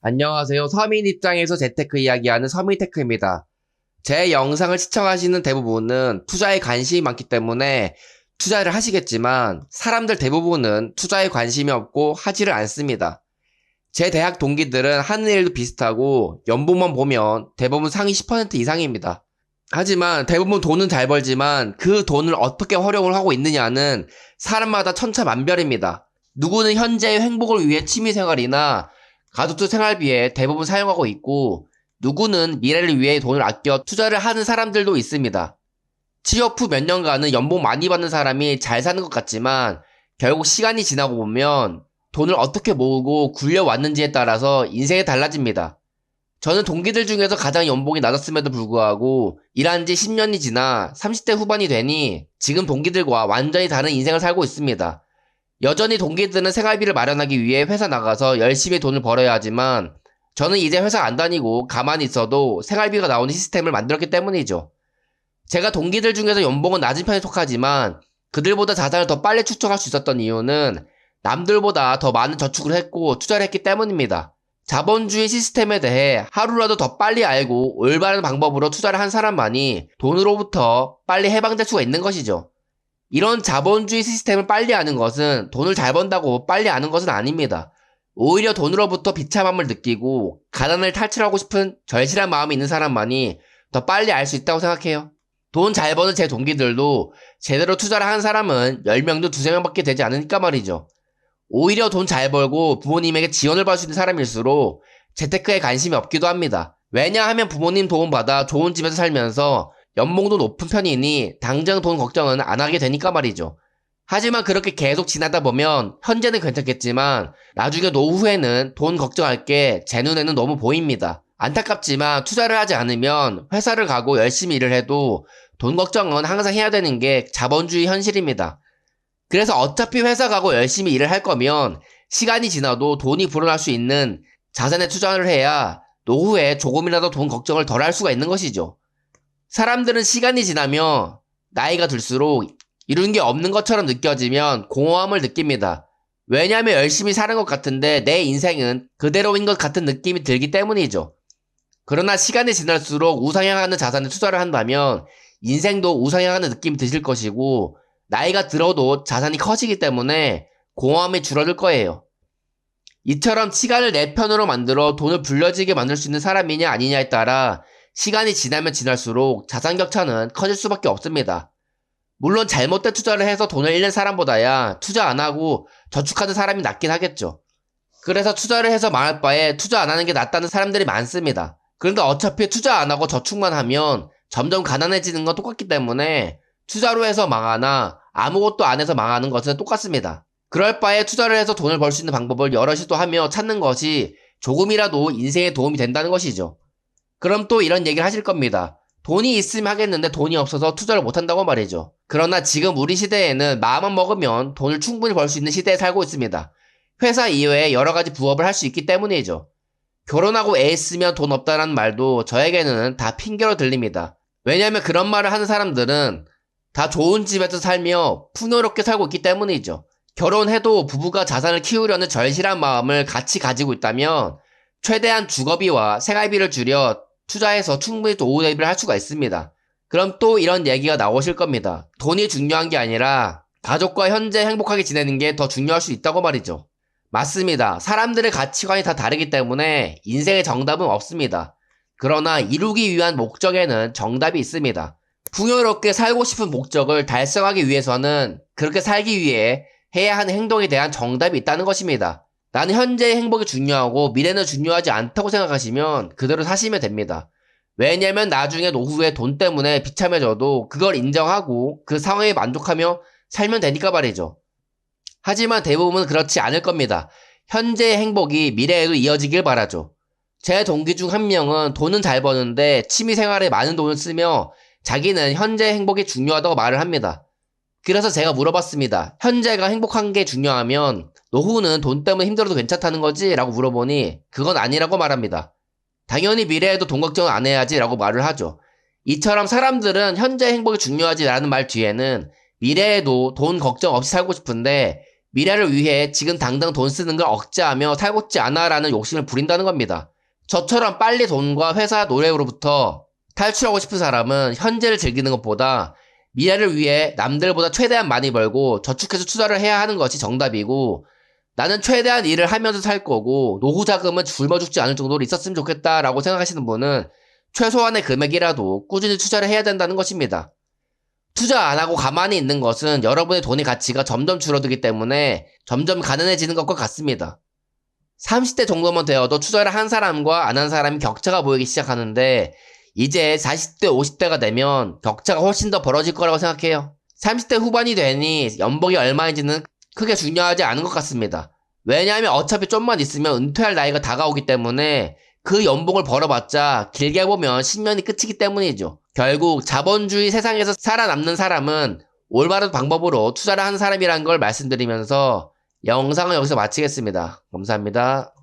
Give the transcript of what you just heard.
안녕하세요. 서민 입장에서 재테크 이야기하는 서민테크입니다. 제 영상을 시청하시는 대부분은 투자에 관심이 많기 때문에 투자를 하시겠지만 사람들 대부분은 투자에 관심이 없고 하지를 않습니다. 제 대학 동기들은 하는 일도 비슷하고 연봉만 보면 대부분 상위 10% 이상입니다. 하지만 대부분 돈은 잘 벌지만 그 돈을 어떻게 활용을 하고 있느냐는 사람마다 천차만별입니다. 누구는 현재의 행복을 위해 취미생활이나 가족들 생활비에 대부분 사용하고 있고 누구는 미래를 위해 돈을 아껴 투자를 하는 사람들도 있습니다. 취업 후 몇 년간은 연봉 많이 받는 사람이 잘 사는 것 같지만 결국 시간이 지나고 보면 돈을 어떻게 모으고 굴려왔는지에 따라서 인생이 달라집니다. 저는 동기들 중에서 가장 연봉이 낮았음에도 불구하고 일한 지 10년이 지나 30대 후반이 되니 지금 동기들과 완전히 다른 인생을 살고 있습니다. 여전히 동기들은 생활비를 마련하기 위해 회사 나가서 열심히 돈을 벌어야 하지만 저는 이제 회사 안 다니고 가만히 있어도 생활비가 나오는 시스템을 만들었기 때문이죠. 제가 동기들 중에서 연봉은 낮은 편에 속하지만 그들보다 자산을 더 빨리 축적할 수 있었던 이유는 남들보다 더 많은 저축을 했고 투자를 했기 때문입니다. 자본주의 시스템에 대해 하루라도 더 빨리 알고 올바른 방법으로 투자를 한 사람만이 돈으로부터 빨리 해방될 수가 있는 것이죠. 이런 자본주의 시스템을 빨리 아는 것은 돈을 잘 번다고 빨리 아는 것은 아닙니다. 오히려 돈으로부터 비참함을 느끼고 가난을 탈출하고 싶은 절실한 마음이 있는 사람만이 더 빨리 알 수 있다고 생각해요. 돈 잘 버는 제 동기들도 제대로 투자를 하는 사람은 10명도 2~3명밖에 되지 않으니까 말이죠. 오히려 돈 잘 벌고 부모님에게 지원을 받을 수 있는 사람일수록 재테크에 관심이 없기도 합니다. 왜냐하면 부모님 도움받아 좋은 집에서 살면서 연봉도 높은 편이니 당장 돈 걱정은 안 하게 되니까 말이죠. 하지만 그렇게 계속 지나다 보면 현재는 괜찮겠지만 나중에 노후에는 돈 걱정할 게 제 눈에는 너무 보입니다. 안타깝지만 투자를 하지 않으면 회사를 가고 열심히 일을 해도 돈 걱정은 항상 해야 되는 게 자본주의 현실입니다. 그래서 어차피 회사 가고 열심히 일을 할 거면 시간이 지나도 돈이 불어날 수 있는 자산에 투자를 해야 노후에 조금이라도 돈 걱정을 덜 할 수가 있는 것이죠. 사람들은 시간이 지나며 나이가 들수록 이룬 게 없는 것처럼 느껴지면 공허함을 느낍니다. 왜냐하면 열심히 사는 것 같은데 내 인생은 그대로인 것 같은 느낌이 들기 때문이죠. 그러나 시간이 지날수록 우상향하는 자산에 투자를 한다면 인생도 우상향하는 느낌이 드실 것이고 나이가 들어도 자산이 커지기 때문에 공허함이 줄어들 거예요. 이처럼 시간을 내 편으로 만들어 돈을 불려지게 만들 수 있는 사람이냐 아니냐에 따라 시간이 지나면 지날수록 자산 격차는 커질 수밖에 없습니다. 물론 잘못된 투자를 해서 돈을 잃는 사람보다야 투자 안 하고 저축하는 사람이 낫긴 하겠죠. 그래서 투자를 해서 망할 바에 투자 안 하는 게 낫다는 사람들이 많습니다. 그런데 어차피 투자 안 하고 저축만 하면 점점 가난해지는 건 똑같기 때문에 투자로 해서 망하나 아무것도 안 해서 망하는 것은 똑같습니다. 그럴 바에 투자를 해서 돈을 벌 수 있는 방법을 여러 시도하며 찾는 것이 조금이라도 인생에 도움이 된다는 것이죠. 그럼 또 이런 얘기를 하실 겁니다. 돈이 있으면 하겠는데 돈이 없어서 투자를 못한다고 말이죠. 그러나 지금 우리 시대에는 마음만 먹으면 돈을 충분히 벌 수 있는 시대에 살고 있습니다. 회사 이외에 여러 가지 부업을 할 수 있기 때문이죠. 결혼하고 애 있으면 돈 없다는 말도 저에게는 다 핑계로 들립니다. 왜냐하면 그런 말을 하는 사람들은 다 좋은 집에서 살며 풍요롭게 살고 있기 때문이죠. 결혼해도 부부가 자산을 키우려는 절실한 마음을 같이 가지고 있다면 최대한 주거비와 생활비를 줄여 투자해서 충분히 노후 대비를 할 수가 있습니다. 그럼 또 이런 얘기가 나오실 겁니다. 돈이 중요한 게 아니라 가족과 현재 행복하게 지내는 게 더 중요할 수 있다고 말이죠. 맞습니다. 사람들의 가치관이 다 다르기 때문에 인생의 정답은 없습니다. 그러나 이루기 위한 목적에는 정답이 있습니다. 풍요롭게 살고 싶은 목적을 달성하기 위해서는 그렇게 살기 위해 해야 하는 행동에 대한 정답이 있다는 것입니다. 나는 현재의 행복이 중요하고 미래는 중요하지 않다고 생각하시면 그대로 사시면 됩니다. 왜냐면 나중에 노후에 돈 때문에 비참해져도 그걸 인정하고 그 상황에 만족하며 살면 되니까 말이죠. 하지만 대부분은 그렇지 않을 겁니다. 현재의 행복이 미래에도 이어지길 바라죠. 제 동기 중 한 명은 돈은 잘 버는데 취미생활에 많은 돈을 쓰며 자기는 현재의 행복이 중요하다고 말을 합니다. 그래서 제가 물어봤습니다. 현재가 행복한 게 중요하면 노후는 돈 때문에 힘들어도 괜찮다는 거지? 라고 물어보니 그건 아니라고 말합니다. 당연히 미래에도 돈 걱정을 안 해야지 라고 말을 하죠. 이처럼 사람들은 현재 행복이 중요하지 라는 말 뒤에는 미래에도 돈 걱정 없이 살고 싶은데 미래를 위해 지금 당장 돈 쓰는 걸 억제하며 탈붙지 않아라는 욕심을 부린다는 겁니다. 저처럼 빨리 돈과 회사 노래로부터 탈출하고 싶은 사람은 현재를 즐기는 것보다 미래를 위해 남들보다 최대한 많이 벌고 저축해서 투자를 해야 하는 것이 정답이고, 나는 최대한 일을 하면서 살 거고 노후 자금은 굶어 죽지 않을 정도로 있었으면 좋겠다라고 생각하시는 분은 최소한의 금액이라도 꾸준히 투자를 해야 된다는 것입니다. 투자 안 하고 가만히 있는 것은 여러분의 돈의 가치가 점점 줄어들기 때문에 점점 가난해지는 것과 같습니다. 30대 정도만 되어도 투자를 한 사람과 안 한 사람이 격차가 보이기 시작하는데, 이제 40대, 50대가 되면 격차가 훨씬 더 벌어질 거라고 생각해요. 30대 후반이 되니 연봉이 얼마인지는 크게 중요하지 않은 것 같습니다. 왜냐하면 어차피 좀만 있으면 은퇴할 나이가 다가오기 때문에 그 연봉을 벌어봤자 길게 보면 10년이 끝이기 때문이죠. 결국 자본주의 세상에서 살아남는 사람은 올바른 방법으로 투자를 하는 사람이라는 걸 말씀드리면서 영상을 여기서 마치겠습니다. 감사합니다.